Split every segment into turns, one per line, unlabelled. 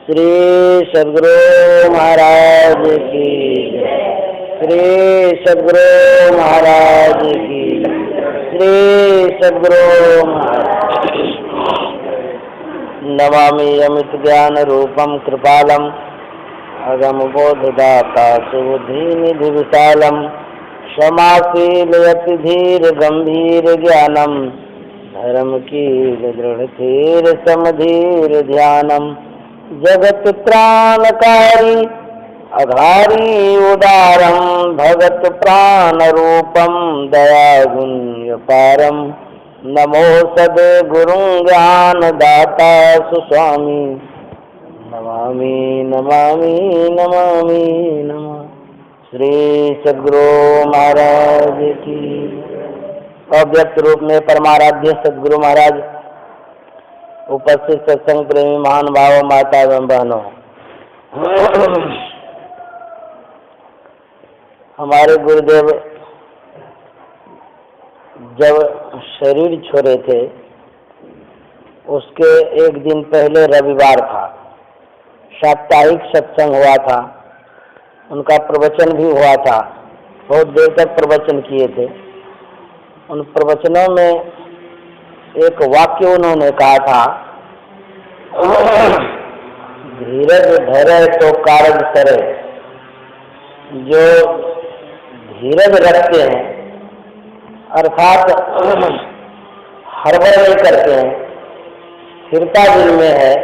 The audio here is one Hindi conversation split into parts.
श्री सद्गुरु महाराज की जय। श्री सद्गुरु महाराज की जय। श्री सद्गुरु महाराज। नमामि अमित ज्ञान रूपम कृपालम अगम बोधदाता सुबुद्धि विशालम क्षमाशील अति धीर गंभीर ज्ञानम धर्म की दृढ़ धीर समधीर ध्यानम जगत त्राणकारी अघारी उदारम भगत प्राण रूपम दया गुण्य पारम नमो सदे गुरु ज्ञान दाता सुस्वामी नमामि नमामि नमामि नमः। श्री सद्गुरु महाराज की। अव्यक्त रूप में परमाराध्य सद्गुरु महाराज, उपस्थित सत्संग प्रेमी महान भाव माता एवं बहनों, हमारे गुरुदेव जब शरीर छोड़े थे उसके एक दिन पहले रविवार था, साप्ताहिक सत्संग हुआ था, उनका प्रवचन भी हुआ था, बहुत देर तक प्रवचन किए थे। उन प्रवचनों में एक वाक्य उन्होंने कहा था, धीरज धरे तो कारज करे। जो धीरज रखते हैं अर्थात हड़बड़ नहीं करते हैं, स्थिरता जिनमें है,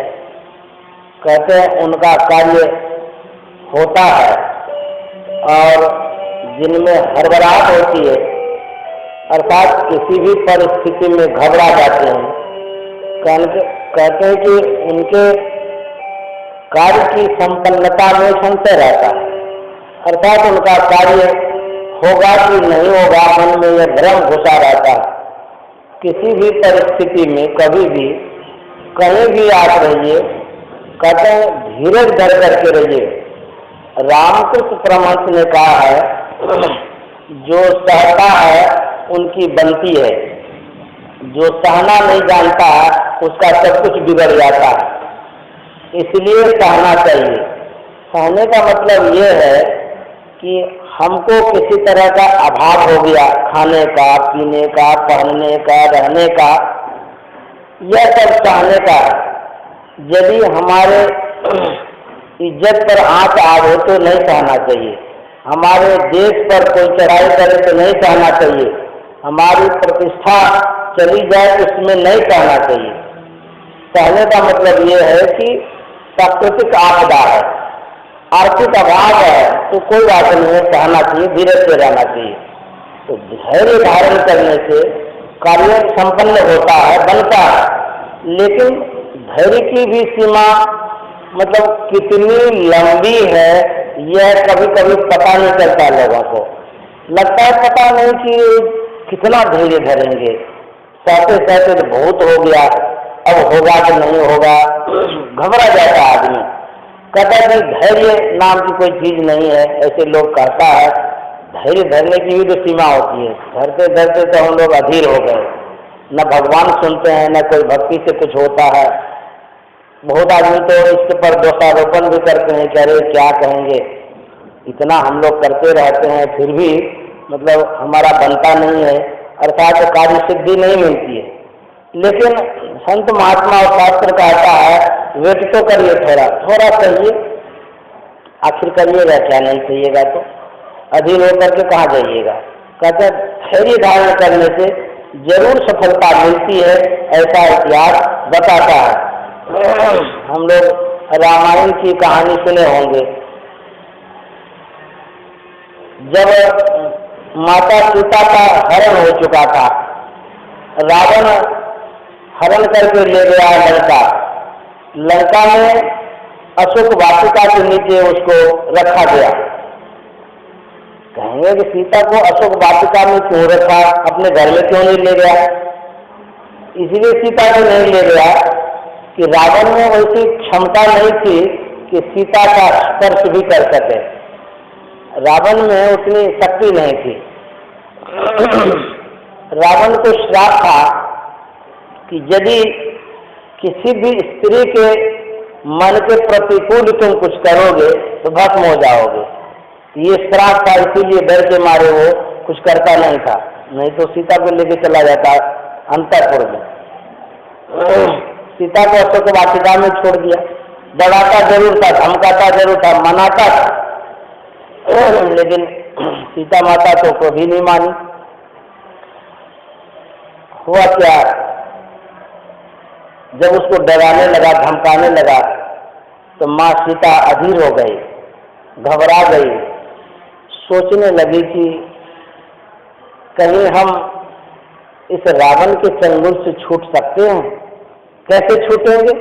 कहते हैं उनका कार्य होता है। और जिनमें हड़बड़ाहट होती है अर्थात किसी भी परिस्थिति में घबरा जाते हैं, कहते हैं कि उनके कार्य की संपन्नता में संशय रहता है, अर्थात उनका कार्य होगा कि नहीं होगा, मन में यह भ्रम घुसा रहता है। किसी भी परिस्थिति में कभी भी कहीं भी आप रहिए, कहते हैं धीरज धर करके रहिए। रामकृष्ण परमहंस ने कहा है, जो सहता है उनकी बनती है, जो सहना नहीं जानता उसका सब कुछ बिगड़ जाता है। इसलिए सहना चाहिए। सहने का मतलब ये है कि हमको किसी तरह का अभाव हो गया, खाने का, पीने का, पहनने का, रहने का, यह सब सहने का है। यदि हमारे इज्जत पर आंच आवे तो नहीं सहना चाहिए, हमारे देश पर कोई चढ़ाई करे तो नहीं सहना चाहिए, हमारी प्रतिष्ठा चली जाए तो उसमें नहीं सहना चाहिए। सहने का मतलब ये है कि प्राकृतिक आपदा है, आर्थिक अभाव है, तो कोई बात नहीं है, सहना चाहिए, धीरज से रहना चाहिए। तो धैर्य धारण करने से कार्य संपन्न होता है, बनता है। लेकिन धैर्य की भी सीमा मतलब कितनी लंबी है यह कभी कभी पता नहीं चलता। लोगों को लगता है पता नहीं कि कितना धैर्य धरेंगे, सहते सहते तो बहुत हो गया, अब होगा कि नहीं होगा, घबरा जाता आदमी। कहता है कि धैर्य नाम की कोई चीज नहीं है, ऐसे लोग कहता है। धैर्य धरने की भी तो सीमा होती है। धरते धरते तो हम लोग अधीर हो गए, न भगवान सुनते हैं, न कोई भक्ति से कुछ होता है। बहुत आदमी तो इसके पर दोषारोपण भी करते हैं, कह रहे क्या कहेंगे, इतना हम लोग करते रहते हैं फिर भी मतलब हमारा बनता नहीं है, अर्थात कार्य सिद्धि नहीं मिलती है। लेकिन संत महात्मा और शास्त्र कहता है वेट तो करिए, थोड़ा थोड़ा सहिए, आखिर करिएगा क्या, नहीं सहिएगा तो अधीर होकर के कहाँ जाइएगा। कहते हैं धैर्य धारण करने से जरूर सफलता मिलती है, ऐसा इतिहास बताता है। हम लोग रामायण की कहानी सुने होंगे, जब माता सीता का हरण हो चुका था, रावण हरण करके ले गया लंका। लंका में अशोक वाटिका के नीचे उसको रखा गया। कहेंगे कि सीता को अशोक वाटिका में क्यों रखा, अपने घर में क्यों नहीं ले गया? इसलिए सीता को नहीं ले गया कि रावण में वैसी क्षमता नहीं थी कि सीता का स्पर्श भी कर सके। रावण में उतनी शक्ति नहीं थी। रावण को श्राप था कि यदि किसी भी स्त्री के मन के प्रतिकूल तुम कुछ करोगे तो भस्म हो जाओगे। ये श्राप था, इसीलिए डर के मारे वो कुछ करता नहीं था, नहीं तो सीता को लेके चला जाता अंतःपुर में। सीता को अशोक वाटिका में छोड़ दिया। डराता जरूर था, धमकाता जरूर था, मनाता था, लेकिन सीता माता तो कभी नहीं मानी। हुआ क्या, जब उसको डराने लगा, धमकाने लगा, तो माँ सीता अधीर हो गई, घबरा गई, सोचने लगी कि कहीं हम इस रावण के चंगुल से छूट सकते हैं। कैसे छूटेंगे?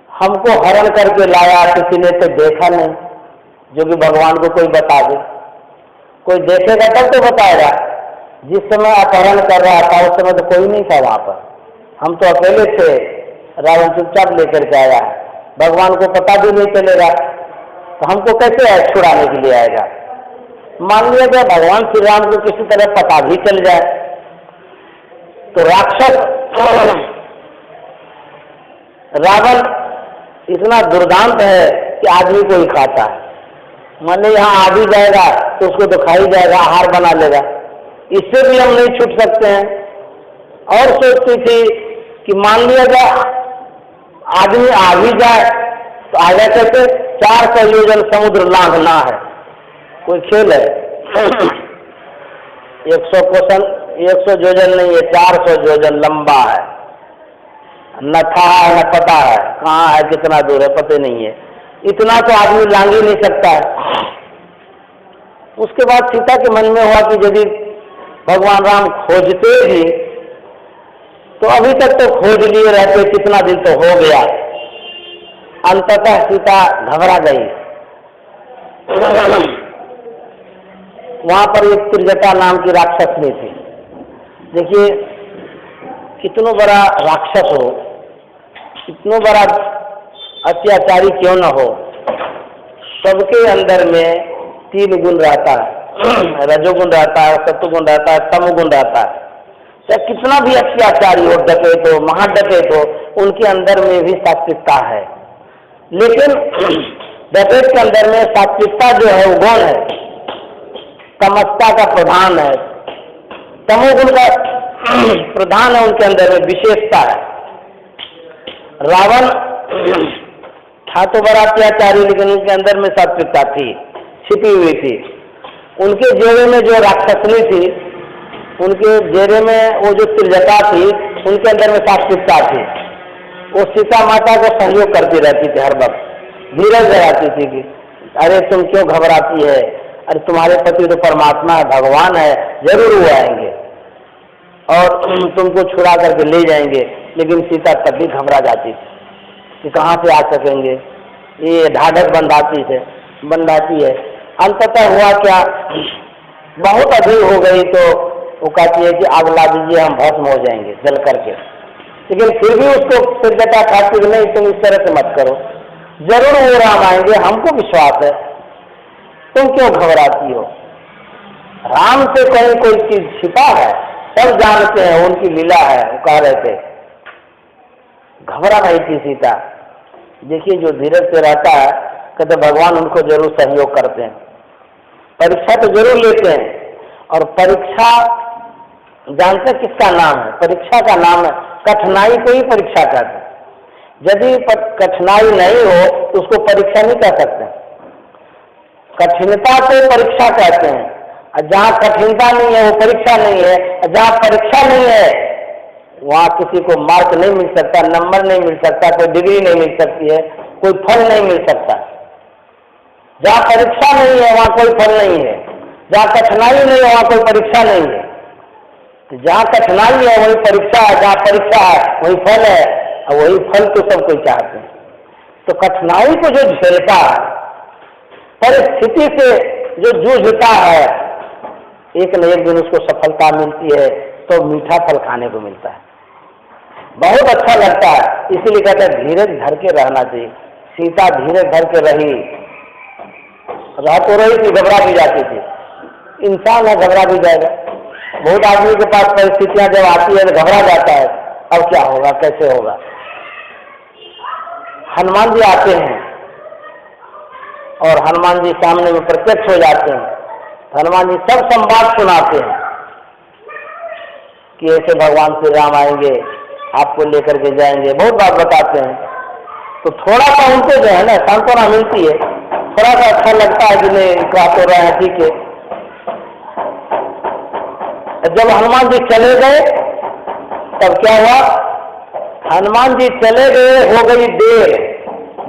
हमको हरण करके लाया, किसी ने तो देखा नहीं, जो कि भगवान को कोई बता दे। कोई देखेगा तब तो बताएगा। जिस समय अपहरण कर रहा था उस समय तो कोई नहीं था वहां पर, हम तो अकेले थे, रावण चुपचाप लेकर के आया, भगवान को पता भी नहीं चलेगा तो हमको कैसे छुड़ाने के लिए आएगा। मान लिया जाए भगवान श्री राम को किसी तरह पता भी चल जाए तो राक्षस रावण इतना दुर्दांत है कि आदमी को ही खाता है। मान लो यहाँ आ भी जाएगा तो उसको तो खा ही जाएगा, आहार बना लेगा। इससे भी हम नहीं छूट सकते हैं। और सोचती थी कि मान लिया जाए आदमी आ भी जाए तो आगे कैसे 400 योजन समुद्र लांघना है, कोई खेल है? 100 योजन नहीं है, 400 योजन लंबा है, न था है न पता है कहाँ है, कितना दूर है पता नहीं है। इतना तो आदमी लांघ ही नहीं सकता है। उसके बाद सीता के मन में हुआ कि यदि भगवान राम खोजते भी तो अभी तक तो खोज लिए रहते, कितना दिन तो हो गया। अंततः सीता घबरा गई। वहां पर एक त्रिजटा नाम की राक्षसनी थी। देखिए कितना बड़ा राक्षस हो, कितना बड़ा अत्याचारी क्यों न हो, सबके अंदर में 3 गुण रहता है, रजोगुण रहता है, सत्वगुण रहता है, तमोगुण रहता है। चाहे कितना भी अत्याचारी हो, डकैत हो, महाडकैत हो, उनके अंदर में भी सात्विकता है। लेकिन डकैत के अंदर में सात्विकता जो है वो गुण है, तमस्ता का प्रधान है, तमोगुण का प्रधान है, उनके अंदर में विशेषता है। रावण था तो बड़ा अत्याचारी, लेकिन उनके अंदर में सात्विकता थी, छिपी हुई थी। उनके जेरे में जो राक्षसनी थी, उनके जेरे में वो जो त्रिजटा थी, उनके अंदर में सात्विकता थी। वो सीता माता को सहयोग करती रहती थी, हर वक्त धीरज लगाती थी कि अरे तुम क्यों घबराती है, अरे तुम्हारे पति तो परमात्मा है, भगवान है, जरूर वो आएंगे और तुमको छुड़ा करके ले जाएंगे। लेकिन सीता तब भी घबरा जाती थी कि कहाँ से आ सकेंगे, ये ढाढ़स बंधाती है। अंततः हुआ क्या, बहुत अधीर हो गई तो वो कहती है कि आग ला दीजिए, हम भस्म हो जाएंगे जल करके। लेकिन फिर भी उसको त्रिजटा कहती कि नहीं तुम इस तरह से मत करो, जरूर वो राम आएंगे, हमको विश्वास है, तुम क्यों घबराती हो। राम से कहीं कोई चीज छिपा है, सब जानते हैं, उनकी लीला है, वो कह रहे थे। घबरा रही थी सीता। देखिए जो धीरज से रहता है, कहते भगवान उनको जरूर सहयोग करते हैं, परीक्षा तो जरूर लेते हैं। और परीक्षा जानते किसका नाम है? परीक्षा का नाम है, कठिनाई को ही परीक्षा कहते हैं। यदि कठिनाई नहीं हो तो उसको परीक्षा नहीं कह सकते। कठिनता को परीक्षा कहते हैं, और जहाँ कठिनता नहीं है वो परीक्षा नहीं है, और जहाँ परीक्षा नहीं है वहाँ किसी को मार्क नहीं मिल सकता, नंबर नहीं मिल सकता, कोई डिग्री नहीं मिल सकती है, कोई फल नहीं मिल सकता। जहाँ परीक्षा नहीं है वहाँ कोई फल नहीं है, जहाँ कठिनाई नहीं है वहाँ कोई परीक्षा नहीं है। तो जहाँ कठिनाई है वही परीक्षा है, जहाँ परीक्षा है वही फल है, और वही फल तो सब कोई चाहते हैं। तो कठिनाई को जो झेलता है, परिस्थिति से जो जूझता है, एक न एक दिन उसको सफलता मिलती है, तो मीठा फल खाने को मिलता है, बहुत अच्छा लगता है। इसीलिए कहते हैं धीरज धर के रहना चाहिए। सीता धीरज धर के रही, रह तो रही थी, घबरा भी जाती थी। इंसान है, घबरा भी जाएगा। बहुत आदमी के पास परिस्थितियां जब आती है तो घबरा जाता है, अब क्या होगा, कैसे होगा। हनुमान जी आते हैं और हनुमान जी सामने में प्रत्यक्ष हो जाते हैं। हनुमान जी सब संवाद सुनाते हैं कि ऐसे भगवान श्री राम आएंगे, आपको लेकर के जाएंगे, बहुत बात बताते हैं। तो थोड़ा सा उनको जो है ना सांत्वना मिलती है, थोड़ा सा अच्छा लगता है कि नहीं कहा तो रहे हैं, ठीक है। जब हनुमान जी चले गए तब क्या हुआ, हनुमान जी चले गए, हो गई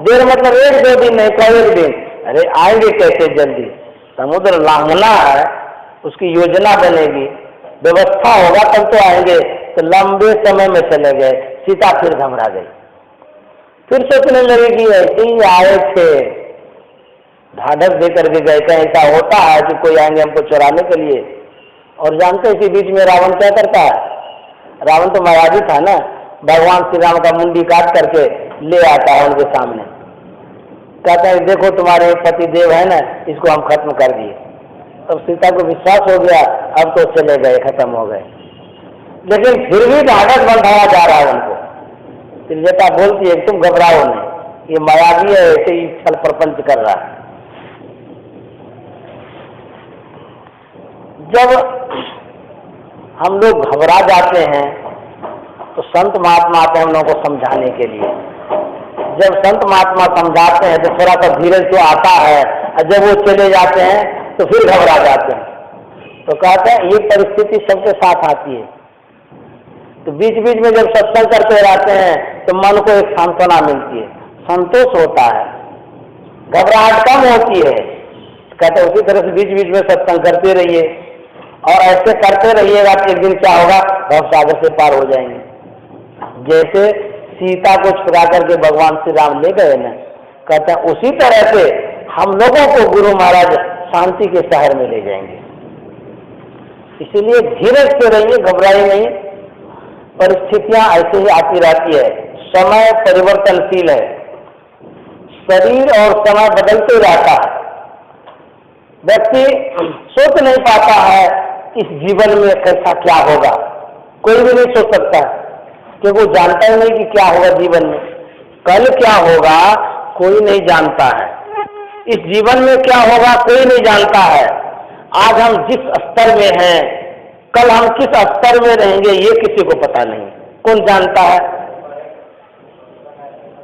देर मतलब 1-2 दिन नहीं, कई 1 दिन। अरे आएंगे कैसे जल्दी, समुद्र लांघना है, उसकी योजना बनेगी, व्यवस्था होगा तब तो आएंगे। तो लंबे समय में चले गए। सीता फिर घबरा गई, फिर सोचने लगी कि ऐसे ही आए थे, ढाढ़स दे करके गए थे, ऐसा होता है कि कोई आएंगे हमको चुराने के लिए। और जानते हैं कि बीच में रावण क्या करता है, रावण तो मायावी था ना, भगवान श्री राम का मुंडी काट करके ले आता है उनके सामने, कहता है देखो तुम्हारे पति देव है ना, इसको हम खत्म कर दिए। तब सीता को विश्वास हो गया, अब तो चले गए, खत्म हो गए। लेकिन फिर भी ढाढ़स बंधाया जा रहा है उनको। त्रिजटा बोलती है तुम घबराओ नहीं, ये मायावी है, ऐसे ही छल प्रपंच कर रहा है। जब हम लोग घबरा जाते हैं तो संत महात्मा आते हैं हम लोगों को समझाने के लिए। जब संत महात्मा समझाते हैं तो थोड़ा सा धीरज तो आता है, और जब वो चले जाते हैं तो फिर घबरा जाते हैं। तो कहते हैं ये परिस्थिति सबके साथ आती है। तो बीच बीच में जब सत्संग करते रहते हैं तो मन को एक सांत्वना मिलती है, संतोष होता है, घबराहट कम होती है। कहते हैं उसी तरह से बीच बीच में सत्संग करते रहिए, और ऐसे करते रहिएगा कि एक दिन क्या होगा, भवसागर से पार हो जाएंगे। जैसे सीता को छुड़ा करके भगवान श्री राम ले गए ना, कहते हैं उसी तरह से हम लोगों को गुरु महाराज शांति के शहर में ले जाएंगे। इसीलिए धीरज से रहिए, घबराइए नहीं। परिस्थितियां ऐसे ही आती रहती है, समय परिवर्तनशील है, शरीर और समय बदलते रहता है। व्यक्ति सोच नहीं पाता है इस जीवन में कैसा क्या होगा, कोई भी नहीं सोच सकता है, क्योंकि वो जानता ही नहीं कि क्या होगा जीवन में, कल क्या होगा कोई नहीं जानता है। इस जीवन में क्या होगा कोई नहीं जानता है। आज हम जिस स्तर में हैं, कल हम किस स्तर में रहेंगे ये किसी को पता नहीं, कौन जानता है।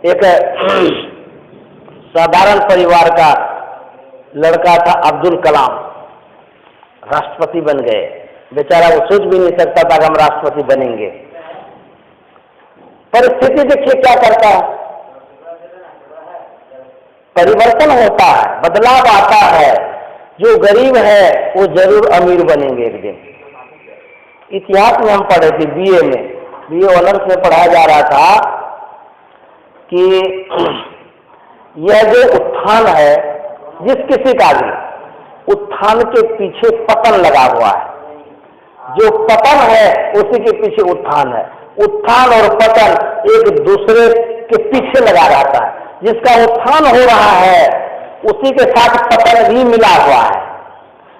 एक साधारण परिवार का लड़का था, अब्दुल कलाम, राष्ट्रपति बन गए। बेचारा वो सोच भी नहीं सकता था कि हम राष्ट्रपति बनेंगे। परिस्थिति देखिए क्या करता है, परिवर्तन होता है, बदलाव आता है। जो गरीब है वो जरूर अमीर बनेंगे एक दिन। इतिहास में हम पढ़े थे, बीए ऑनर्स में पढ़ाया जा रहा था कि यह जो उत्थान है, जिस किसी का भी उत्थान के पीछे पतन लगा हुआ है। जो पतन है उसी के पीछे उत्थान है। उत्थान और पतन एक दूसरे के पीछे लगा रहता है। जिसका उत्थान हो रहा है उसी के साथ पतन भी मिला हुआ है,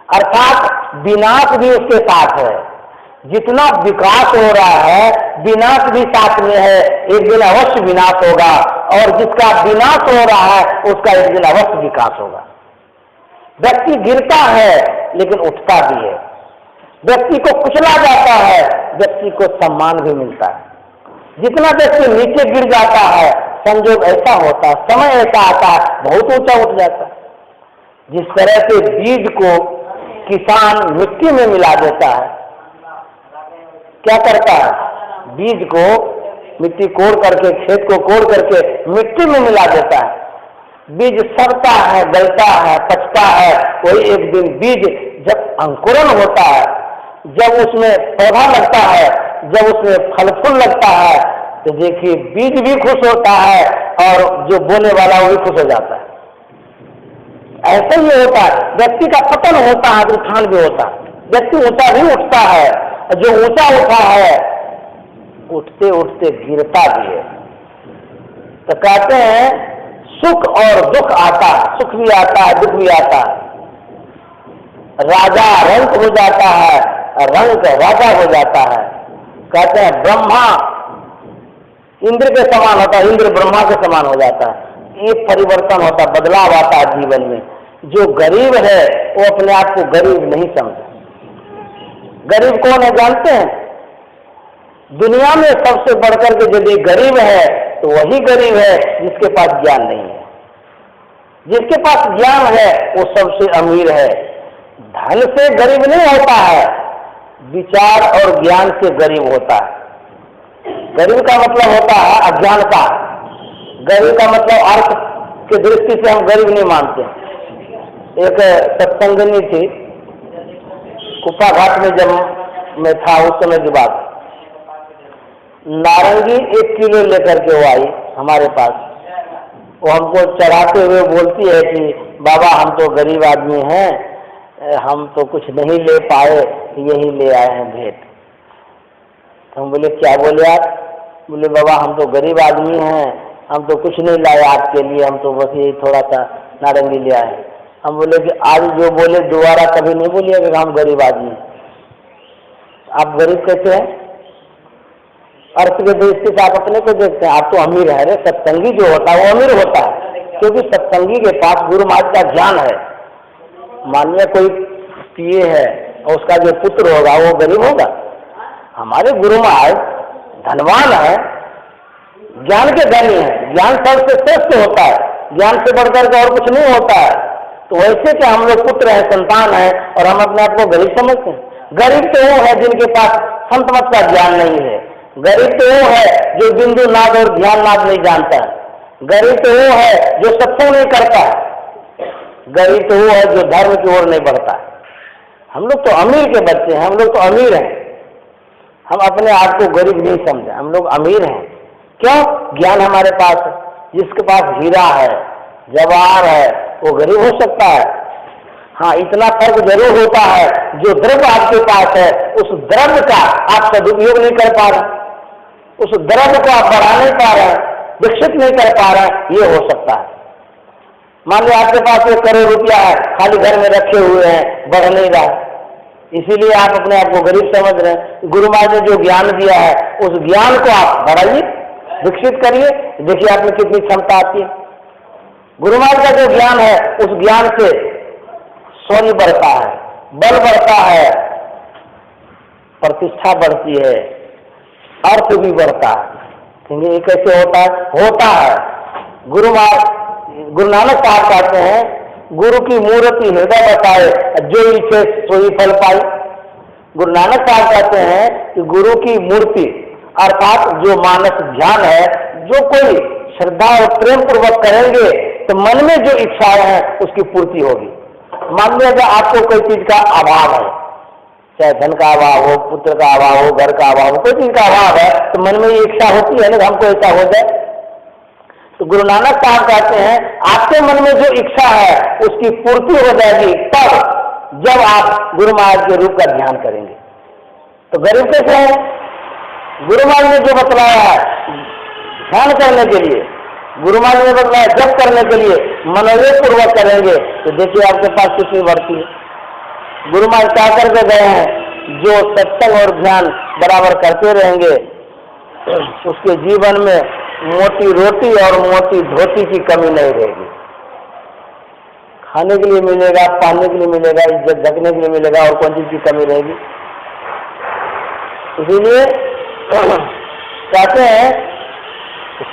अर्थात विनाश भी उसके साथ है। जितना विकास हो रहा है विनाश भी साथ में है, एक दिन अवश्य विनाश होगा। और जिसका विनाश हो रहा है उसका एक दिन अवश्य विकास होगा। व्यक्ति गिरता है लेकिन उठता भी है, व्यक्ति को कुचला जाता है, व्यक्ति को सम्मान भी मिलता है। जितना व्यक्ति नीचे गिर जाता है, संजोग ऐसा होता है, समय ऐसा आता है, बहुत ऊंचा उठ जाता है। जिस तरह से बीज को किसान मिट्टी में मिला देता है, क्या करता है, बीज को मिट्टी कोड़ करके, खेत को कोड़ करके मिट्टी में मिला देता है। बीज सड़ता है, गलता है, पचता है। वही एक दिन बीज जब अंकुरन होता है, जब उसमें पौधा लगता है, जब उसमें फल फूल लगता है, तो देखिए बीज भी खुश होता है और जो बोने वाला वो भी खुश हो जाता है। ऐसा ही होता है, व्यक्ति का पतन होता है, उत्थान भी होता है। व्यक्ति ऊंचा भी उठता है, जो ऊंचा उठा है उठते उठते गिरता भी है। तो कहते हैं सुख और दुख आता है, सुख भी आता है, दुख भी आता है। राजा रंक हो जाता है, रंक राजा हो जाता है। कहते हैं ब्रह्मा इंद्र के समान होता है, इंद्र ब्रह्मा के समान हो जाता है। ये परिवर्तन होता, बदलाव आता है जीवन में। जो गरीब है वो अपने आप को गरीब नहीं समझे। गरीब कौन है जानते हैं? दुनिया में सबसे बढ़कर के यदि गरीब है तो वही गरीब है जिसके पास ज्ञान नहीं है। जिसके पास ज्ञान है वो सबसे अमीर है। धन से गरीब नहीं होता है, विचार और ज्ञान से गरीब होता है। गरीब का मतलब होता है अज्ञानता। गरीब का मतलब अर्थ की दृष्टि से हम गरीब नहीं मानते। एक सत्संगिनी थी, कुप्पा घाट में जब मैं था उस समय की बात, नारंगी 1 किलो लेकर के वो आई हमारे पास। वो हमको चढ़ाते हुए बोलती है कि बाबा हम तो गरीब आदमी हैं, हम तो कुछ नहीं ले पाए, यही ले आए हैं भेंट। तो हम बोले क्या बोले आप? बोले बाबा हम तो गरीब आदमी हैं, हम तो कुछ नहीं लाए आपके लिए, हम तो बस यही थोड़ा सा नारंगी ले आए। हम बोले कि आज जो बोले दोबारा कभी नहीं बोलिएगा कि हम गरीब आदमी हैं। आप गरीब कैसे हैं? अर्थ के दृष्टि से आप अपने को देखते हैं, आप तो अमीर है। रे सत्संगी जो होता है वो अमीर होता है, क्योंकि सत्संगी के पास गुरु महाराज का ज्ञान है। मानिए कोई पिए है और उसका जो पुत्र होगा वो गरीब होगा? हमारे गुरु महाराज धनवान है, ज्ञान के धनी है। ज्ञान सबसे श्रेष्ठ होता है, ज्ञान से बढ़कर के और कुछ नहीं होता है। तो वैसे कि हम लोग पुत्र हैं, संतान है, और हम अपने आप को गरीब समझते हैं। गरीब तो वो है जिनके पास संत मत का ज्ञान नहीं है। गरीब तो वो है जो बिंदु नाद और ध्यान नाद नहीं जानता है। गरीब तो वो है जो सत्संग नहीं करता है। गरीब तो वो है जो धर्म की ओर नहीं बढ़ता है। हम लोग तो अमीर के बच्चे हैं, हम लोग तो अमीर हैं। हम अपने आप को गरीब नहीं समझे, हम लोग अमीर हैं। क्यों? ज्ञान हमारे पास है। जिसके पास हीरा है, जवाहर है, वो गरीब हो सकता है। हाँ, इतना फर्क जरूर होता है, जो द्रव्य आपके पास है उस द्रव्य का आप सदुपयोग नहीं कर पा रहे, उस द्रव्य को आप बढ़ा नहीं पा रहे, विकसित नहीं कर पा रहे, ये हो सकता है। मान लो आपके पास 1 करोड़ रुपया है, खाली घर में रखे हुए हैं, बढ़ नहीं रहा, इसीलिए आप अपने आप को गरीब समझ रहे हैं। गुरु महाराज ने जो ज्ञान दिया है उस ज्ञान को आप बढ़ाइए, विकसित करिए, देखिए आप में कितनी क्षमता आती है। गुरु महाराज का जो ज्ञान है उस ज्ञान से शौर्य बढ़ता है, बल बढ़ता है, प्रतिष्ठा बढ़ती है, अर्थ भी बढ़ता है। ये कैसे होता है? होता है। गुरु नानक साहब कहते हैं गुरु की मूर्ति हृदय बताए, जो इच्छे सोई फल पाई। गुरु नानक साहब कहते हैं कि गुरु की मूर्ति अर्थात जो मानस ध्यान है, जो कोई श्रद्धा और प्रेम पूर्वक करेंगे तो मन में जो इच्छाएं हैं उसकी पूर्ति होगी। मान लिया कि आपको कोई चीज का अभाव है, चाहे धन का अभाव हो, पुत्र का अभाव हो, घर का अभाव हो, कोई चीज का अभाव है, तो मन में ये इच्छा होती है ना हमको ऐसा हो जाए। तो गुरु नानक साहब कहते हैं आपके मन में जो इच्छा है उसकी पूर्ति हो जाएगी तब जब आप गुरु महाराज के रूप का ध्यान करेंगे। तो गरीब कैसे है? गुरु महाराज ने जो बतलाया है ध्यान करने के लिए, गुरु महाराज ने बतलाया जप करने के लिए, मनोयोग पूर्वक करेंगे तो देखिए आपके पास कितनी बढ़ती है। गुरु महाराज क्या करके गए हैं, जो सत्संग और ध्यान बराबर करते रहेंगे उसके जीवन में मोटी रोटी और मोटी धोती की कमी नहीं रहेगी। खाने के लिए मिलेगा, पहनने के लिए मिलेगा, इज्जत ढकने के लिए मिलेगा, और कौन चीज की कमी रहेगी? इसीलिए कहते हैं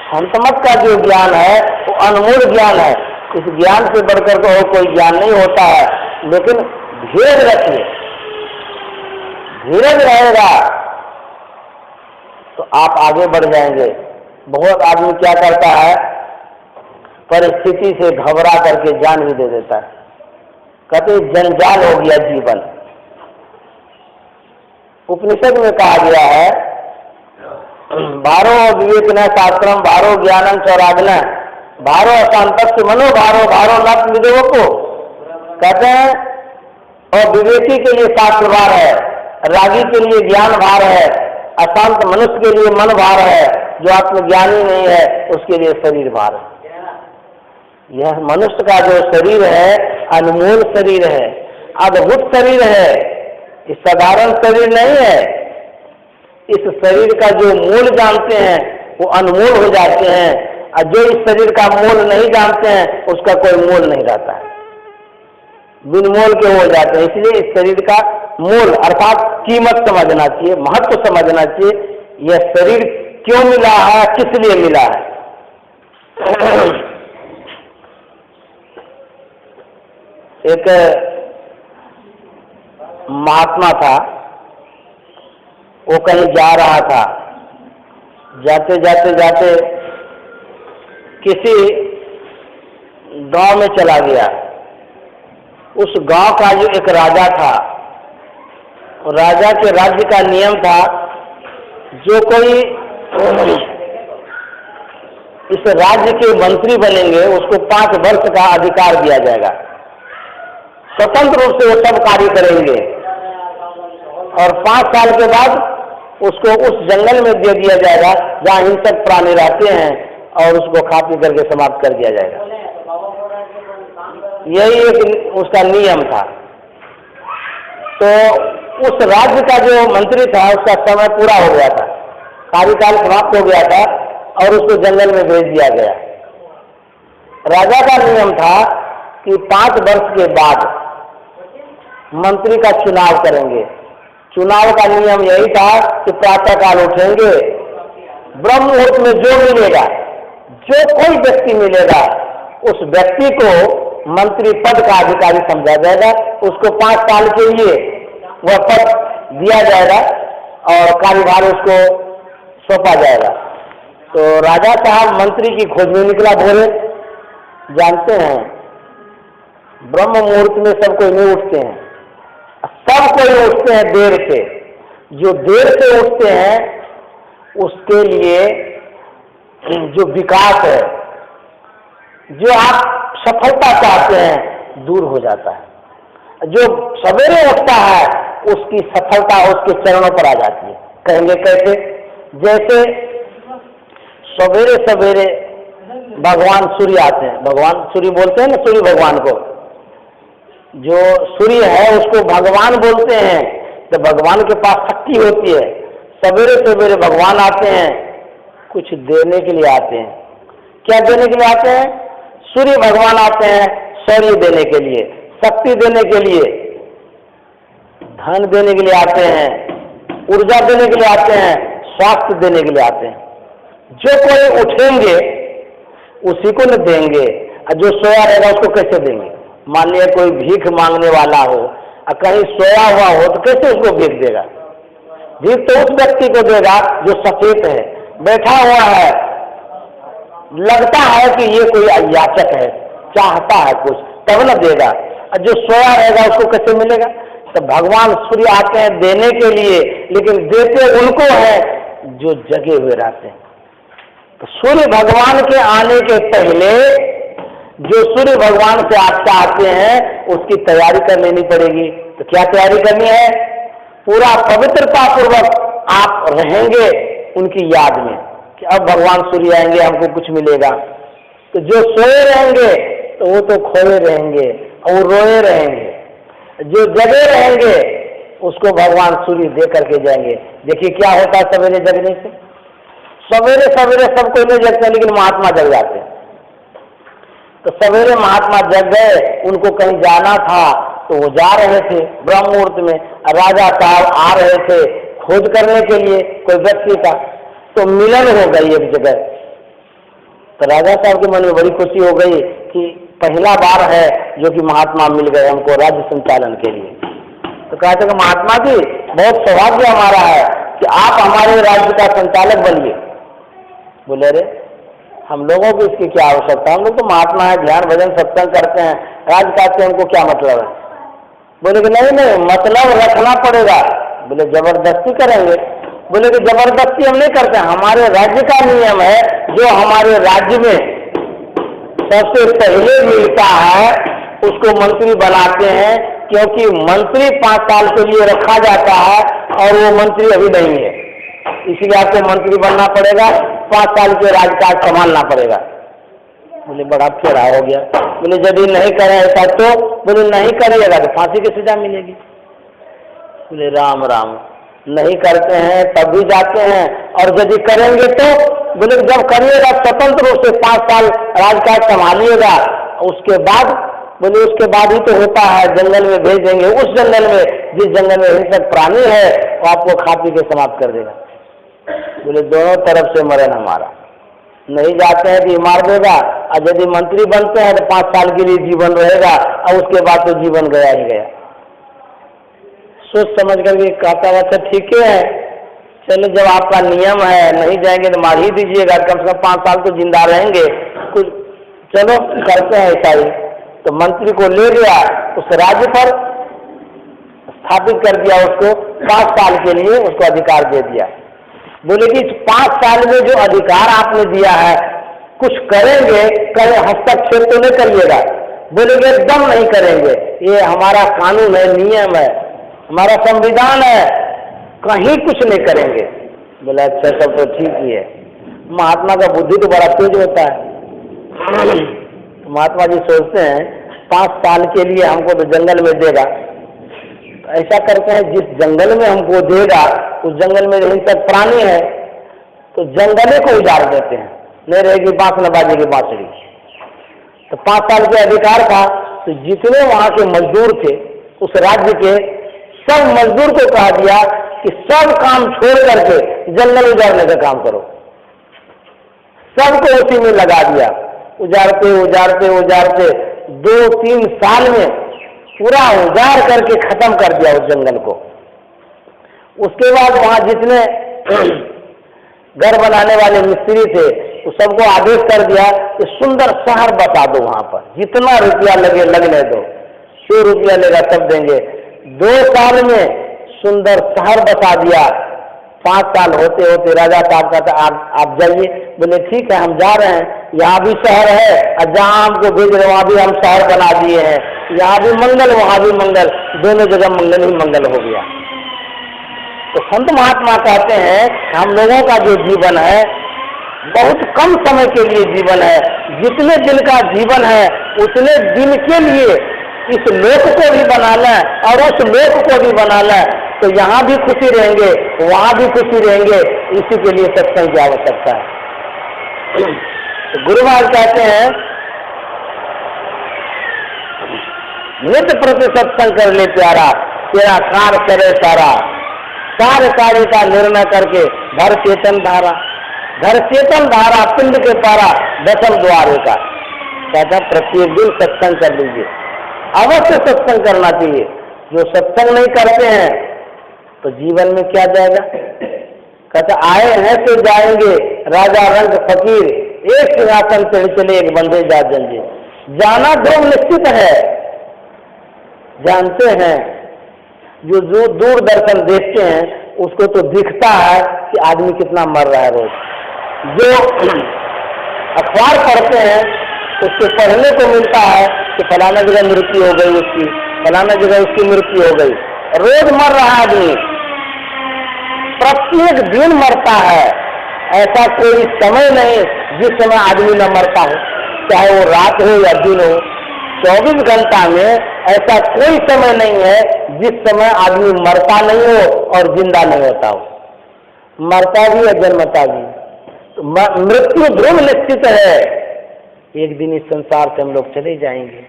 संत मत का जो ज्ञान है वो अनमोल ज्ञान है। इस ज्ञान से बढ़कर तो और कोई ज्ञान नहीं होता है। लेकिन धीरज रखिए, धीरज रहेगा तो आप आगे बढ़ जाएंगे। बहुत आदमी क्या करता है, परिस्थिति से घबरा करके जान भी दे देता है। कहते जंजाल हो गया जीवन। उपनिषद में कहा गया है भारो विवेकन शास्त्रम भारो ज्ञानम चौराग्न भारो अशांत मनो भारो भारो नत विदेव को। कहते हैं और विवेकी के लिए शास्त्र भार है, रागी के लिए ज्ञान भार है, अशांत मनुष्य के लिए मन भार है, जो आत्मज्ञानी नहीं है उसके लिए शरीर भार है। यह मनुष्य का जो शरीर है अनमोल शरीर है, अद्भुत शरीर है, इस साधारण शरीर नहीं है। इस शरीर का जो मूल जानते हैं वो अनमोल हो जाते हैं, और जो इस शरीर का मोल नहीं जानते हैं उसका कोई मोल नहीं रहता है, बिन मोल के हो जाते हैं। इसलिए इस शरीर का मोल अर्थात कीमत समझना चाहिए, महत्व समझना चाहिए। यह शरीर क्यों मिला है, किस लिए मिला है। एक महात्मा था, वो कहीं जा रहा था, जाते जाते जाते किसी गांव में चला गया। उस गांव का जो एक राजा था, राजा के राज्य का नियम था, जो कोई इस राज्य के मंत्री बनेंगे उसको 5 वर्ष का अधिकार दिया जाएगा, स्वतंत्र रूप से वो सब कार्य करेंगे, और 5 साल के बाद उसको उस जंगल में दे दिया जाएगा जहाँ हिंसक प्राणी रहते हैं, और उसको खा पी करके समाप्त कर दिया जाएगा। यही एक उसका नियम था। तो उस राज्य का जो मंत्री था उसका समय पूरा हो गया था, कार्यकाल समाप्त हो गया था, और उसको जंगल में भेज दिया गया। राजा का नियम था कि 5 वर्ष के बाद मंत्री का चुनाव करेंगे। चुनाव का नियम यही था कि प्रातःकाल उठेंगे, ब्रह्म मुहूर्त में जो मिलेगा, जो कोई व्यक्ति मिलेगा, उस व्यक्ति को मंत्री पद का अधिकारी समझा जाएगा, उसको 5 साल के लिए वह पद दिया जाएगा और कार्यभार उसको सौंपा जाएगा। तो राजा साहब मंत्री की खोज में निकला भोरे। जानते हैं ब्रह्म मुहूर्त में सब कोई नहीं उठते हैं, सब कोई उठते हैं देर से। जो देर से उठते हैं उसके लिए जो विकास है, जो आप सफलता चाहते हैं, दूर हो जाता है। जो सवेरे उठता है उसकी सफलता उसके चरणों पर आ जाती है। कहेंगे कैसे? जैसे सवेरे सवेरे भगवान सूर्य आते हैं, भगवान सूर्य बोलते हैं ना, सूर्य भगवान को, जो सूर्य है उसको भगवान बोलते हैं। तो भगवान के पास शक्ति होती है, सवेरे सवेरे भगवान आते हैं, कुछ देने के लिए आते हैं। क्या देने के लिए आते हैं? सूर्य भगवान आते हैं शौर्य देने के लिए, शक्ति देने के लिए, धन देने के लिए आते हैं, ऊर्जा देने के लिए आते हैं, स्वास्थ्य देने के लिए आते हैं। जो कोई उठेंगे उसी को न देंगे, और जो सोया रहेगा उसको कैसे देंगे? मान लिया कोई भीख मांगने वाला हो और कहीं सोया हुआ हो तो कैसे उसको भीख देगा? भीख तो उस व्यक्ति को देगा जो सचेत है, बैठा हुआ है, लगता है कि ये कोई याचक है, चाहता है कुछ, तब न देगा। और जो सोया रहेगा उसको कैसे मिलेगा? तो भगवान सूर्य आते हैं देने के लिए, लेकिन देते उनको है जो जगे हुए रहते हैं। तो सूर्य भगवान के आने के पहले जो सूर्य भगवान से आप चाहते हैं उसकी तैयारी कर लेनी पड़ेगी। तो क्या तैयारी करनी है? पूरा पवित्रता पूर्वक आप रहेंगे उनकी याद में कि अब भगवान सूर्य आएंगे, हमको कुछ मिलेगा। तो जो सोए रहेंगे तो वो तो खोए रहेंगे और रोए रहेंगे, जो जगे रहेंगे उसको भगवान सूर्य दे करके जाएंगे। देखिए क्या होता है सवेरे जगने से। सवेरे सवेरे सब कोई नहीं जगते, लेकिन महात्मा जग जाते हैं। तो सवेरे महात्मा जग गए, उनको कहीं जाना था तो वो जा रहे थे ब्रह्म मुहूर्त में। राजा साहब आ रहे थे खोज करने के लिए कोई व्यक्ति का, तो मिलन हो गई एक जगह। तो राजा साहब के मन में बड़ी खुशी हो गई कि पहला बार है जो कि महात्मा मिल गए हमको राज्य संचालन के लिए। तो कहते कि महात्मा जी बहुत सौभाग्य हमारा है कि आप हमारे राज्य का संचालक बनिए। बोले अरे हम लोगों को इसकी क्या आवश्यकता, हम लोग तो महात्मा है, ध्यान भजन सत्संग करते हैं, राजकाज से हमको क्या मतलब है। बोले कि नहीं नहीं मतलब रखना पड़ेगा। बोले जबरदस्ती करेंगे? बोले कि जबरदस्ती हम नहीं करते, हमारे राज्य का नियम है, जो हमारे राज्य में सबसे पहले मिलता है उसको मंत्री बनाते हैं, क्योंकि मंत्री 5 साल के लिए रखा जाता है और वो मंत्री अभी नहीं है, इसलिए आपको मंत्री बनना पड़ेगा, 5 साल के राजकाज संभालना पड़ेगा। बोले बड़ा फेरा हो गया। बोले यदि नहीं करें ऐसा तो? बोले नहीं करिएगा तो फांसी की सजा मिलेगी। बोले राम राम, नहीं करते हैं तब भी जाते हैं, और यदि करेंगे तो बोले जब करिएगा स्वतंत्र रूप से 5 साल राजकाज संभालिएगा, उसके बाद बोले उसके बाद ही तो होता है, जंगल में भेज देंगे, उस जंगल में जिस जंगल में हिंसक प्राणी है वो आपको खा पी के समाप्त कर देगा। बोले दोनों तरफ से मरण हमारा, नहीं जाते हैं तो मार देगा, और यदि मंत्री बनते हैं तो 5 साल के लिए जीवन रहेगा, और उसके बाद तो जीवन गया ही गया। सोच समझ करके कहता है अच्छा ठीक है, चलो जब आपका नियम है नहीं जाएंगे तो मार ही दीजिएगा, कम से कम 5 साल तो जिंदा रहेंगे, कुछ चलो करते हैं ऐसा ही। तो मंत्री को ले गया, उस राज्य पर स्थापित कर दिया, उसको 5 साल के लिए उसको अधिकार दे दिया। बोले कि 5 साल में जो अधिकार आपने दिया है कुछ करेंगे, कहीं हस्तक्षेप तो नहीं करिएगा। बोले कि एकदम नहीं करेंगे, ये हमारा कानून है, नियम है, हमारा संविधान है, कहीं कुछ नहीं करेंगे। बोला अच्छा सब तो ठीक ही है। महात्मा का बुद्धि तो बड़ा तेज होता है। महात्मा जी सोचते हैं 5 साल के लिए हमको तो जंगल में देगा, तो ऐसा करते हैं जिस जंगल में हमको देगा उस जंगल में हिंसक प्राणी है तो जंगले को उजाड़ देते हैं, नहीं रहेगी बांस न बाजेगी बांसुरी। तो 5 साल के अधिकार था, तो जितने वहां के मजदूर थे उस राज्य के सब मजदूर को कहा दिया कि सब काम छोड़ करके जंगल उजाड़ने का काम करो। सबको उसी में लगा दिया, उजाड़ते उजाड़ते उजाड़ते 2-3 साल में पूरा उजाड़ करके खत्म कर दिया उस जंगल को। उसके बाद वहां जितने घर बनाने वाले मिस्त्री थे उस सबको आदेश कर दिया कि सुंदर शहर बता दो, वहां पर जितना रुपया लगे लगने दो, जो रुपया लेगा सब देंगे। 2 साल में सुंदर शहर बता दिया। 5 साल होते होते राजा साहब कहता आप जाइए। बोले ठीक है हम जा रहे हैं, यहाँ भी शहर है और जहाँ हमको भेज रहे वहाँ भी हम शहर बना दिए हैं, यहाँ भी मंगल वहाँ भी मंगल, दोनों जगह मंगल ही मंगल हो गया। तो संत महात्मा कहते हैं हम लोगों का जो जीवन है बहुत कम समय के लिए जीवन है, जितने दिन का जीवन है उतने दिन के लिए इस लोक को भी बना लें और उस लोक को भी बना लें, तो यहाँ भी खुशी रहेंगे वहाँ भी खुशी रहेंगे। इसी के लिए सत्संग की आवश्यकता है। तो गुरु महाराज कहते हैं नित्य प्रति सत्संग कर ले प्यारा, तेरा कार करे सारा, कार्य कार्य का निर्णय करके घर चेतन धारा, घर चेतन धारा पिंड के पारा, 10 द्वारे का। कहता प्रत्येक दिन सत्संग कर लीजिए, अवश्य सत्संग करना चाहिए। जो सत्संग नहीं करते हैं तो जीवन में क्या जाएगा। कहता आए हैं तो जाएंगे, राजा रंग फकीर, एक सिंहासन चढ़ चले एक बंदे जा जंजीर। जाना ध्रुव निश्चित है, जानते हैं जो दूरदर्शन देखते हैं उसको तो दिखता है कि आदमी कितना मर रहा है रोज। जो अखबार पढ़ते हैं उसको पढ़ने को मिलता है कि फलाना जगह मृत्यु हो गई उसकी, फलाना जगह उसकी मृत्यु हो गई। रोज मर रहा आदमी, प्रत्येक दिन मरता है। ऐसा कोई समय नहीं जिस समय आदमी न मरता हो, चाहे वो रात हो या दिन हो। 24 घंटा में ऐसा कोई समय नहीं है जिस समय आदमी मरता नहीं हो और जिंदा नहीं होता हो। मरता भी और जन्मता भी। तो मृत्यु ध्रुव निश्चित है, एक दिन इस संसार से हम लोग चले जाएंगे।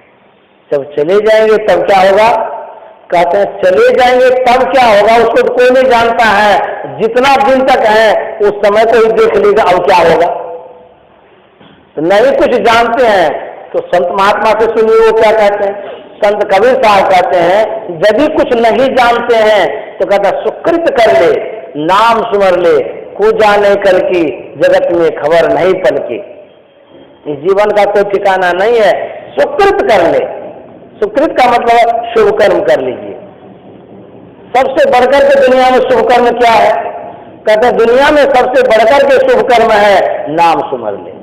जब चले जाएंगे तब क्या होगा। कहते हैं चले जाएंगे तब क्या होगा उसको तो कोई नहीं जानता है, जितना दिन तक है उस समय को ही देख लीजिए अब क्या होगा। तो नहीं कुछ जानते हैं तो संत महात्मा से सुनिए वो क्या कहते हैं। संत कबीर साहब कहते हैं यदि कुछ नहीं जानते हैं तो कहता सुकृत कर ले, नाम सुमर ले, को जाने कल की, जगत में खबर नहीं पल की। इस जीवन का कोई ठिकाना नहीं है, सुकृत कर ले। सुकृत का मतलब शुभ कर्म कर लीजिए। सबसे बढ़कर के दुनिया में शुभ कर्म क्या है। कहते दुनिया में सबसे बढ़कर के शुभ कर्म है नाम सुमर ले।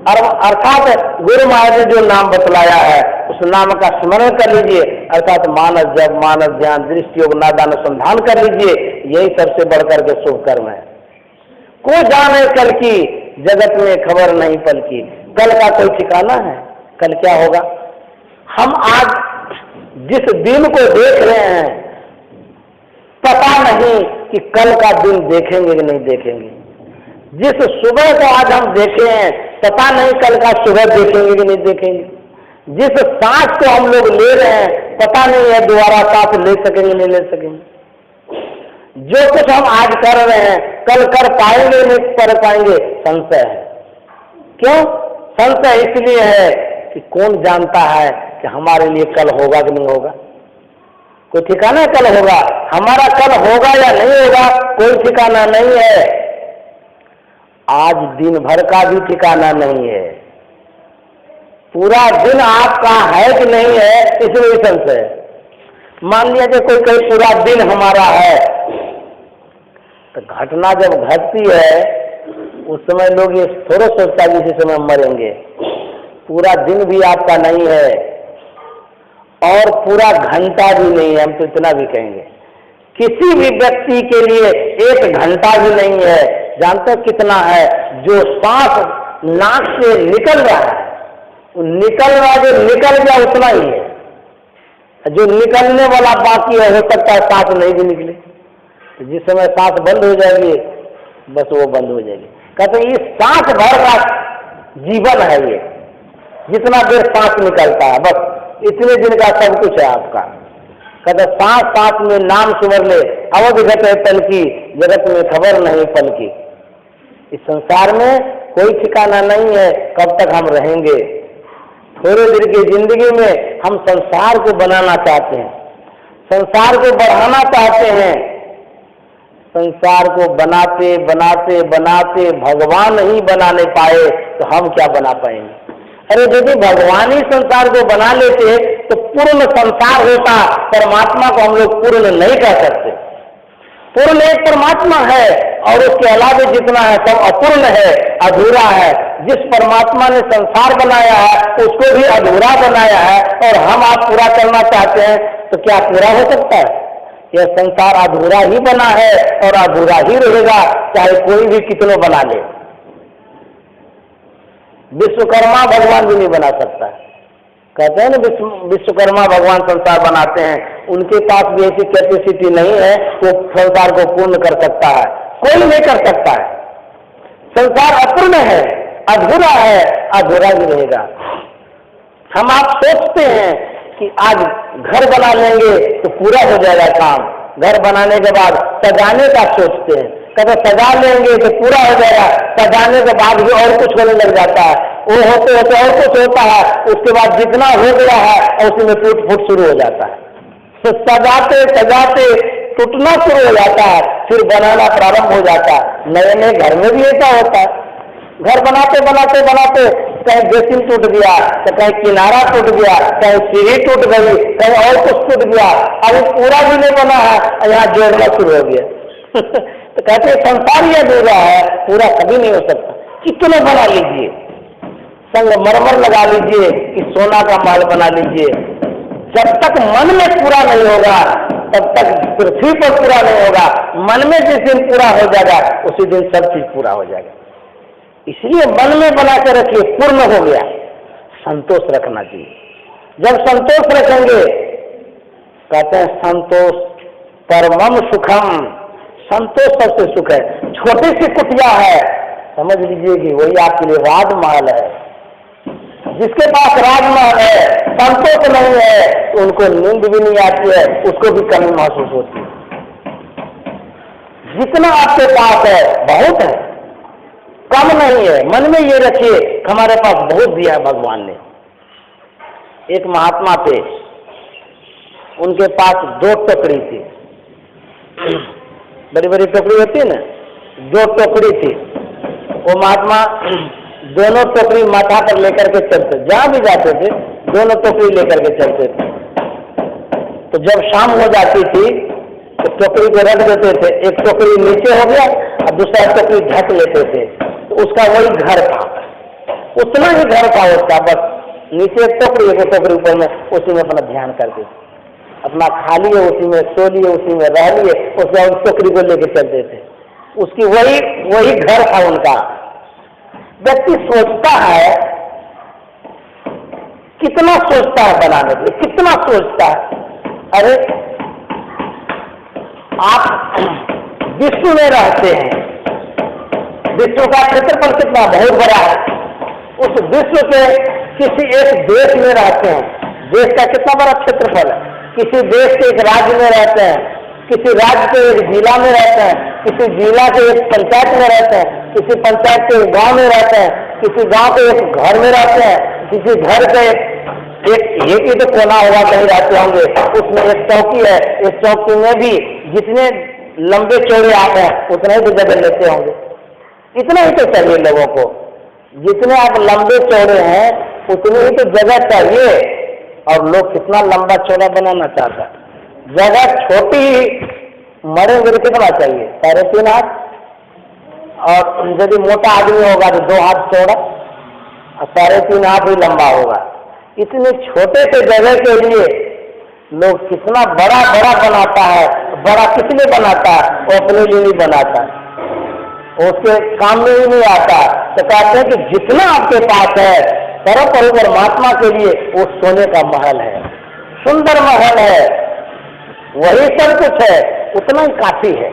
अर्थात गुरु महाराज ने जो नाम बतलाया है उस नाम का स्मरण कर लीजिए, अर्थात मानस जप, मानस ध्यान, दृष्टि योग, नादान अनुसंधान कर लीजिए। यही सबसे बढ़कर के शुभ कर्म है। को जाने कल की, जगत में खबर नहीं पल की। कल का कोई ठिकाना है, कल क्या होगा। हम आज जिस दिन को देख रहे हैं पता नहीं कि कल का दिन देखेंगे कि नहीं देखेंगे। जिस सुबह को आज हम देखे हैं, पता नहीं कल का सुबह देखेंगे कि नहीं देखेंगे। जिस सांस को हम लोग ले रहे हैं, पता नहीं है दोबारा सांस ले सकेंगे नहीं ले सकेंगे। जो कुछ हम आज कर रहे हैं, कल कर पाएंगे नहीं कर पाएंगे, संशय है। क्यों संशय? इसलिए है कि कौन जानता है कि हमारे लिए कल होगा कि नहीं होगा। कोई ठिकाना कल होगा, हमारा कल होगा या नहीं होगा कोई ठिकाना नहीं है। आज दिन भर का भी ठिकाना नहीं है, पूरा दिन आपका है कि नहीं है इसमें संशय है। मान लिया कि कोई कहीं पूरा दिन हमारा है, तो घटना जब घटती है उस समय लोग ये थोड़ा सोचता है इसी समय मरेंगे। पूरा दिन भी आपका नहीं है और पूरा घंटा भी नहीं है, हम तो इतना भी कहेंगे। किसी भी व्यक्ति के लिए एक घंटा भी नहीं है। जानते कितना है? जो सांस नाक से निकल रहा है, निकल रहा जो निकल गया उतना ही है। जो निकलने वाला बाकी है, हो सकता है सांस नहीं भी निकले। तो जिस समय सांस बंद हो जाएगी बस वो बंद हो जाएगी। कहते इस सांस भर का जीवन है ये, जितना देर सांस निकलता है बस इतने दिन का सब कुछ है आपका। कहते सांस सांस में नाम सुमर ले, अवध घट है तल की, जगत में खबर नहीं पल की। इस संसार में कोई ठिकाना नहीं है कब तक हम रहेंगे। थोड़े देर की जिंदगी में हम संसार को बनाना चाहते हैं, संसार को बढ़ाना चाहते हैं। संसार को बनाते बनाते बनाते भगवान ही बना नहीं पाए तो हम क्या बना पाएंगे। अरे यदि भगवान ही संसार को बना लेते तो पूर्ण संसार होता। परमात्मा को हम लोग पूर्ण नहीं कह सकते। पूर्ण एक परमात्मा है और उसके अलावा जितना है सब अपूर्ण है, अधूरा है। जिस परमात्मा ने संसार बनाया है उसको भी अधूरा बनाया है और हम आप पूरा करना चाहते हैं तो क्या पूरा हो सकता है? यह संसार अधूरा ही बना है और अधूरा ही रहेगा, चाहे कोई भी कितनों बना ले। विश्वकर्मा भगवान भी नहीं बना सकता। कहते हैं ना विश्वकर्मा भगवान संसार बनाते हैं, उनके पास भी ऐसी कैपेसिटी नहीं है वो संसार को पूर्ण कर सकता है। कोई नहीं कर सकता है। संसार अपूर्ण है, अधूरा है, अधूरा ही रहेगा। हम आप सोचते हैं कि आज घर बना लेंगे तो पूरा हो जाएगा काम। घर बनाने के बाद सजाने का सोचते हैं, कभी सजा लेंगे तो पूरा हो जाएगा। सजाने के बाद भी और कुछ होने लग जाता है, वो होते होते और कुछ होता है, उसके बाद जितना हो गया है उसी में टूट फूट शुरू हो जाता है। तो सजाते सजाते टूटना शुरू हो जाता है, फिर बनाना प्रारंभ हो जाता है। नए नए घर में भी ऐसा होता है। घर बनाते बनाते बनाते कहीं बेसिन टूट गया, तो कहीं किनारा टूट गया, कहीं सीढ़ी टूट गई, कहीं और कुछ टूट गया। अभी पूरा भी नहीं बना है, यहाँ जोड़ना शुरू हो गया। तो कहते संसार ही अधूरा है, पूरा कभी नहीं हो सकता। कितने बना लीजिए, संगमरमर लगा लीजिए कि सोना का माल बना लीजिए, जब तक मन में पूरा नहीं होगा तब तक पृथ्वी पर पूरा नहीं होगा। मन में जिस दिन पूरा हो जाएगा उसी दिन सब चीज पूरा हो जाएगा। इसलिए मन में बना कर रखिए, पूर्ण हो गया। संतोष रखना चाहिए। जब संतोष रखेंगे, कहते हैं संतोष परमम सुखम, संतोष सबसे सुख है। छोटी सी कुटिया है, समझ लीजिए कि वही आपके लिए राजमहल है। जिसके पास राजमहल है, संतोष नहीं है तो उनको नींद भी नहीं आती है, उसको भी कमी महसूस होती है। जितना आपके पास है बहुत है, कम नहीं है। मन में ये रखिए हमारे पास बहुत दिया है भगवान ने। एक महात्मा थे, उनके पास 2 टोकरी थी, बड़ी बड़ी टोकरी होती है ना, 2 टोकरी थी। वो महात्मा दोनों टोकरी माथा पर लेकर के चलते, जहां भी जाते थे दोनों टोकरी लेकर के चलते थे। तो जब शाम हो जाती थी तो टोकरी को रख देते थे, एक टोकरी नीचे हो गया और दूसरा टोकरी ढक लेते थे। तो उसका वही घर था, उतना ही घर था उसका, बस नीचे एक टोकरी एक टोकरी ऊपर में, उसी में अपना ध्यान करते थे। अपना खा लिए उसी में, सो लिए उसी में, रह लिए, उसके बाद टोकरी को लेके चलते थे। उसकी वही घर था उनका। व्यक्ति सोचता है, कितना सोचता है बनाने के लिए, कितना सोचता है। अरे आप विश्व में रहते हैं, विश्व का क्षेत्रफल कितना बहुत बड़ा है, उस विश्व के किसी एक देश में रहते हैं, देश का कितना बड़ा क्षेत्रफल है, किसी देश के एक राज्य में रहते हैं, किसी राज्य के एक जिला में रहते हैं, किसी जिला के एक पंचायत में रहते हैं, किसी पंचायत के एक गांव में रहते हैं, किसी गांव के एक घर में रहते हैं, किसी घर के एक ही तो कोना होगा कहीं रहते होंगे, उसमें एक चौकी है, इस चौकी में भी जितने लंबे चौड़े आप हैं उतना ही तो जगह लेते होंगे, इतना ही तो चाहिए लोगों को, जितने आप लंबे चौड़े हैं उतनी ही तो जगह चाहिए। और लोग कितना लंबा चौड़ा बनाना चाहता है, जगह छोटी मरेंगे तो कितना चाहिए, 3.5 हाथ, और यदि मोटा आदमी होगा तो 2 हाथ चौड़ा और 3.5 हाथ ही लंबा होगा। इतने छोटे से जगह के लिए लोग कितना बड़ा बड़ा बनाता है, बड़ा किस लिए बनाता है, वो अपने लिए नहीं बनाता, उसके काम में ही नहीं आता। तो कहते हैं कि जितना आपके पास है सर्वपरि परमात्मा के लिए वो सोने का महल है, सुंदर महल है, वही सब कुछ है, उतना ही काफी है।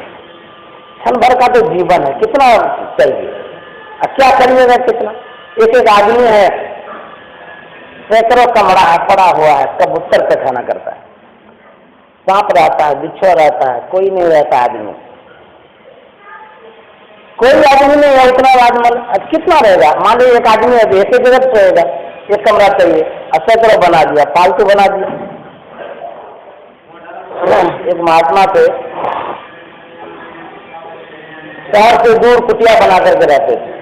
क्षण भर का तो जीवन है, कितना चाहिए, क्या करिएगा कितना। एक आदमी है, सैकड़ों कमरा है, पड़ा हुआ है, कबूतर पे खाना करता है, सांप रहता है, बिच्छू रहता है, कोई नहीं रहता आदमी, कोई आदमी नहीं है, उतना आदमी कितना रहेगा। मान लीजिए एक आदमी है, एक ही जगह रहेगा, एक कमरा चाहिए, सैकड़ों बना दिया, फालतू बना दिया। एक महात्मा थे, शहर से दूर कुटिया बना करके रहते थे,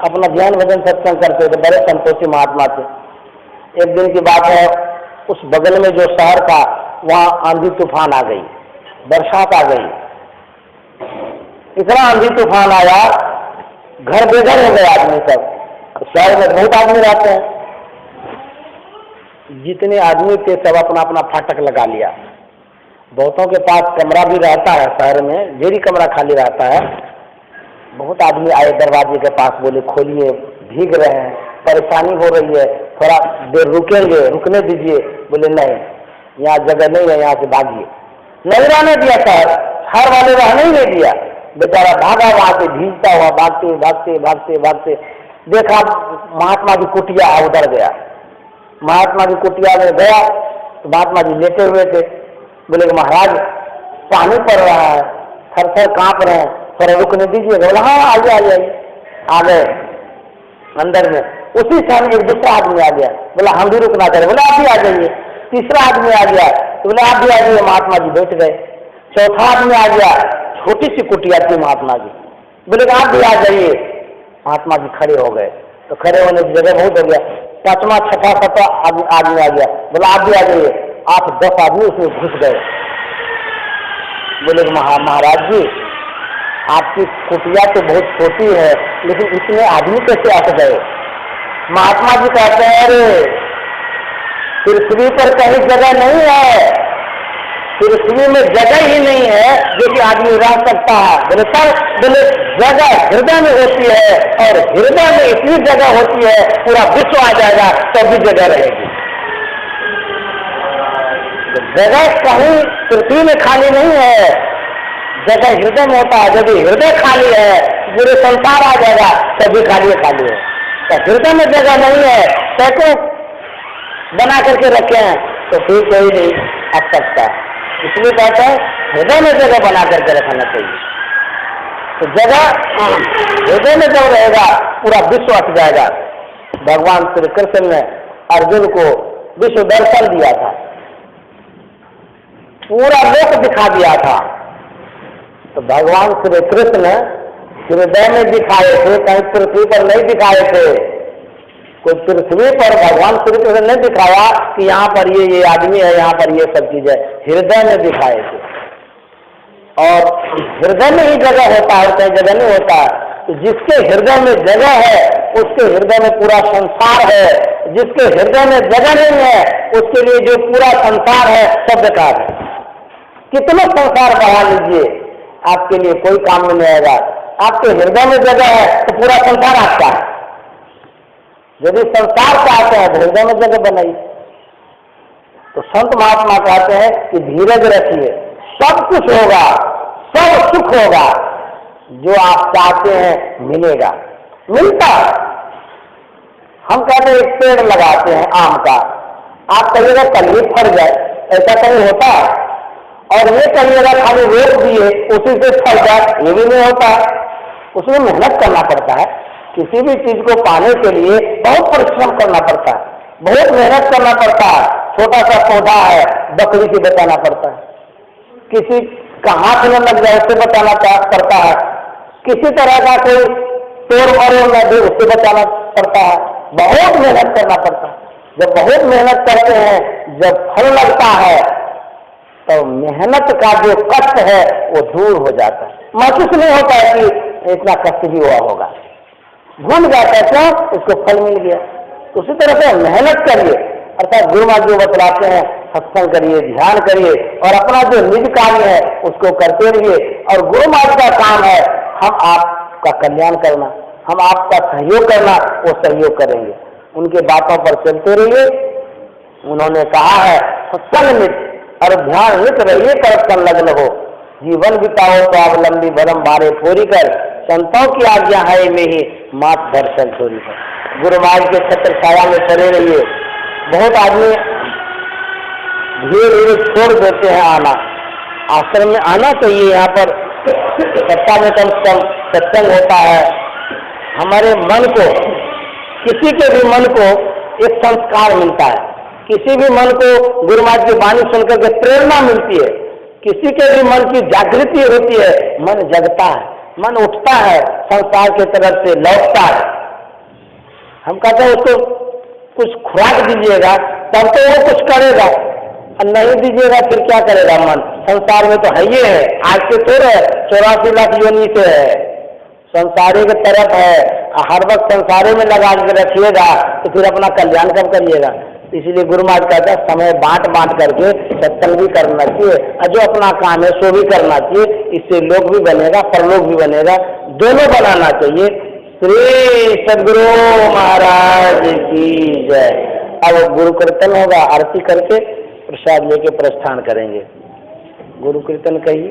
अपना ध्यान भजन सत्संग करते थे, बड़े संतोषी महात्मा थे। एक दिन की बात है, उस बगल में जो शहर था वहां आंधी तूफान आ गई, बरसात आ गई, इतना आंधी तूफान आया, घर बेघर हो गए आदमी सब। शहर में बहुत आदमी रहते हैं, जितने आदमी थे सब अपना अपना फाटक लगा लिया। बहुतों के पास कमरा भी रहता है, शहर में ढेरी कमरा खाली रहता है। बहुत आदमी आए दरवाजे के पास, बोले खोलिए, भीग रहे हैं, परेशानी हो रही है, थोड़ा देर रुकेंगे, रुकने दीजिए। बोले नहीं, यहाँ जगह नहीं है, यहाँ से भागिए। नहीं रहने दिया शहर वाले, रहने ही नहीं दिया। बेचारा भागा वहां से, भीगता हुआ, भागते भागते भागते भागते देखा महात्मा जी कुटिया उधर गया। महात्मा जी कुटिया में गया तो महात्मा जी लेटे हुए थे। बोले कि महाराज पानी पड़ रहा है, थर थर कांप रहे हैं, थोड़ा रुकने दीजिएगा। बोला हाँ आइए आइए। आ गए अंदर में, उसी समय एक दूसरा आदमी आ गया, बोला हम भी रुकना चाह रहे। बोला आप भी आ जाइए। तीसरा आदमी आ गया तो बोला आप भी आ जाइए। महात्मा जी बैठ गए। चौथा आदमी आ गया, छोटी सी कुटिया थी महात्मा जी, बोले आप भी आ जाइए। महात्मा जी खड़े हो गए, तो खड़े होने की जगह बहुत हो गया। पांचवा छठा सत्ता आदमी आ गया, बोला आप भी आ जाइए। आप 10 आदमी उसमें घुस गए। बोले महाराज जी आपकी कुटिया तो बहुत छोटी है, लेकिन इसमें आदमी कैसे आ गए। महात्मा जी कहते हैं अरे पृथ्वी पर कहीं जगह नहीं है, पृथ्वी में जगह ही नहीं है जो कि आदमी रह सकता है। बोले सर, बोले जगह हृदय में होती है, और हृदय में इतनी जगह होती है पूरा विश्व आ जाएगा तब भी जगह रहेगी। जगह कहीं पृथ्वी में खाली नहीं है, जगह हृदय में होता है। यदि हृदय खाली है पूरे संसार आ जाएगा, तभी खाली है। तो हृदय में जगह नहीं है, सैकड़ों बना करके रखे हैं तो फिर कोई नहीं आ सकता। इसलिए कहते हैं हृदय में जगह बना करके रखना चाहिए। तो जगह हृदय में जब रहेगा पूरा विश्व हट जाएगा। भगवान श्री कृष्ण ने अर्जुन को विश्व दर्शन दिया था, पूरा लोक दिखा दिया था। तो भगवान श्री कृष्ण हृदय में दिखाए थे, कहीं पृथ्वी पर नहीं दिखाए थे। कोई पृथ्वी पर भगवान श्री कृष्ण ने दिखाया कि यहाँ पर ये आदमी है, यहाँ पर ये सब चीजें, हृदय में दिखाए थे। और हृदय में ही जगह होता है, कहीं जगह नहीं होता है। तो जिसके हृदय में जगह है उसके हृदय में पूरा संसार है, जिसके हृदय में जगह नहीं है उसके लिए जो पूरा संसार है सब बेकार है। कितना संसार बढ़ा लीजिए आपके लिए कोई काम में नहीं आएगा। आपके हृदय में जगह है तो पूरा संसार आपका है। यदि संसार चाहते हैं तो हृदय में जगह बनाइए। तो संत महात्मा कहते हैं कि धीरज रखिए, सब कुछ होगा, सब सुख होगा, जो आप चाहते हैं मिलेगा, मिलता है। हम कहते हैं एक पेड़ लगाते हैं आम का, आप कहिएगा कल ही फल जाए, ऐसा कहीं होता है? और ये कहिएगा खाली रोक दिए उसी से फल जाए, ये भी नहीं होता। उसमें मेहनत करना पड़ता है। किसी भी चीज को पाने के लिए बहुत परिश्रम करना पड़ता है, बहुत मेहनत करना पड़ता है। छोटा सा पौधा है, बकरी से बचाना पड़ता है, किसी का हाथ न लग जाए उससे बचाना पड़ता है, किसी तरह का कोई तोड़ मरोड़ न दे उससे बचाना पड़ता है, बहुत मेहनत करना पड़ता है। जब बहुत मेहनत करते हैं, जब फल लगता है तो मेहनत का जो कष्ट है वो दूर हो जाता है, महसूस नहीं होता है कि इतना कष्ट भी हुआ होगा, भूल जाता है क्यों, उसको फल मिल गया। उसी तरह से मेहनत करिए, अर्थात गुरु महाराज जो बतलाते हैं सत्संग करिए, ध्यान करिए और अपना जो निज कार्य है उसको करते रहिए। और गुरु महाराज का काम है हम आपका कल्याण करना, हम आपका सहयोग करना, वो सहयोग करेंगे। उनके बातों पर चलते रहिए। उन्होंने कहा है सत्संग नित और ध्यान नित रहिए, कर संलग्न हो, जीवन बिताओ स्वावलंबी भरम भारे फोरी कर, संतों की आज्ञा है में ही मात दर्शन चोरी कर। गुरु महाराज के छत्र छाया में चले रहिए। बहुत आदमी धीरे धीरे छोड़ देते हैं आना, आश्रम में आना चाहिए। यहाँ पर सप्ताह में कम से कम सत्संग होता है। हमारे मन को, किसी के भी मन को एक संस्कार मिलता है, किसी भी मन को गुरु महाराज की वाणी सुनकर के प्रेरणा मिलती है, किसी के भी मन की जागृति होती है, मन जगता है, मन उठता है, संसार की तरफ से लौटता है। हम कहते हैं उसको कुछ खुराक दीजिएगा तब तो वो कुछ करेगा, और नहीं दीजिएगा फिर क्या करेगा मन? संसार में तो है ही है, आज से थोड़े 84 लाख योनि से है, संसारी की तरफ है। हर वक्त संसारी में लगा के रखिएगा तो फिर अपना कल्याण कब करिएगा? इसलिए गुरु महाराज कहता है समय बांट बांट करके सत्संग भी करना चाहिए, और जो अपना काम है सो भी करना चाहिए। इससे लोक भी बनेगा, परलोक भी बनेगा, दोनों बनाना चाहिए। श्री सद्गुरु महाराज की जय। अब गुरु कीर्तन होगा, आरती करके प्रसाद लेके प्रस्थान करेंगे। गुरु कीर्तन कहिए।